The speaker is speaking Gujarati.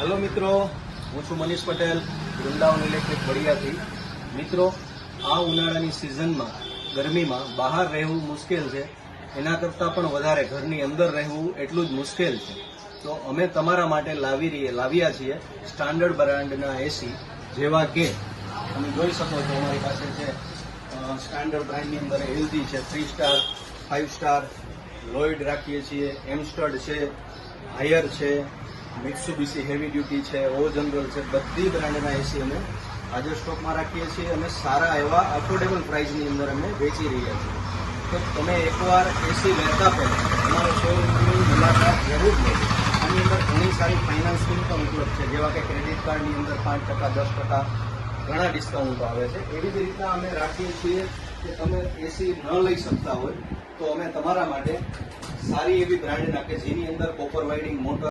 હેલો મિત્રો, હું છું મનીષ પટેલ, વૃંદાવન ઇલેક્ટ્રિક વડિયાથી. મિત્રો, આ ઉનાળાની સિઝનમાં ગરમીમાં બહાર રહેવું મુશ્કેલ છે, એના કરતાં પણ વધારે ઘરની અંદર રહેવું એટલું જ મુશ્કેલ છે. તો અમે તમારા માટે લાવ્યા છીએ સ્ટાન્ડર્ડ બ્રાન્ડના એસી, જેવા કે તમે જોઈ શકો છો અમારી પાસે છે સ્ટાન્ડર્ડ બ્રાન્ડની અંદર એલજી છે, 3 સ્ટાર, 5 સ્ટાર, લોઇડ રાખીએ છીએ, એમસ્ટર્ડ છે, હાયર છે, મિત્સુબિશી હેવી ડ્યુટી છે, ઓ જનરલ છે. બધી બ્રાન્ડના એસી અમે હાજર સ્ટોકમાં રાખીએ છીએ અને સારા એવા અફોર્ડેબલ પ્રાઇસની અંદર અમે વેચી રહ્યા છીએ. તો તમે એકવાર એસી લેતા પહેલાં તમારે શોરૂમની મુલાકાત જરૂર લેજો. આની અંદર ઘણી સારી ફાઇનાન્સ સ્કીમ પણ ઉપલબ્ધ છે, જેવા કે ક્રેડિટ કાર્ડની અંદર 5%, 10% ઘણા ડિસ્કાઉન્ટ આવે છે. એવી જ રીતના અમે રાખીએ છીએ કે તમે એસી ન લઈ શકતા હોય તો અમે તમારા માટે સારી એવી બ્રાન્ડના કે જેની અંદર કોપર વાઇડિંગ મોટર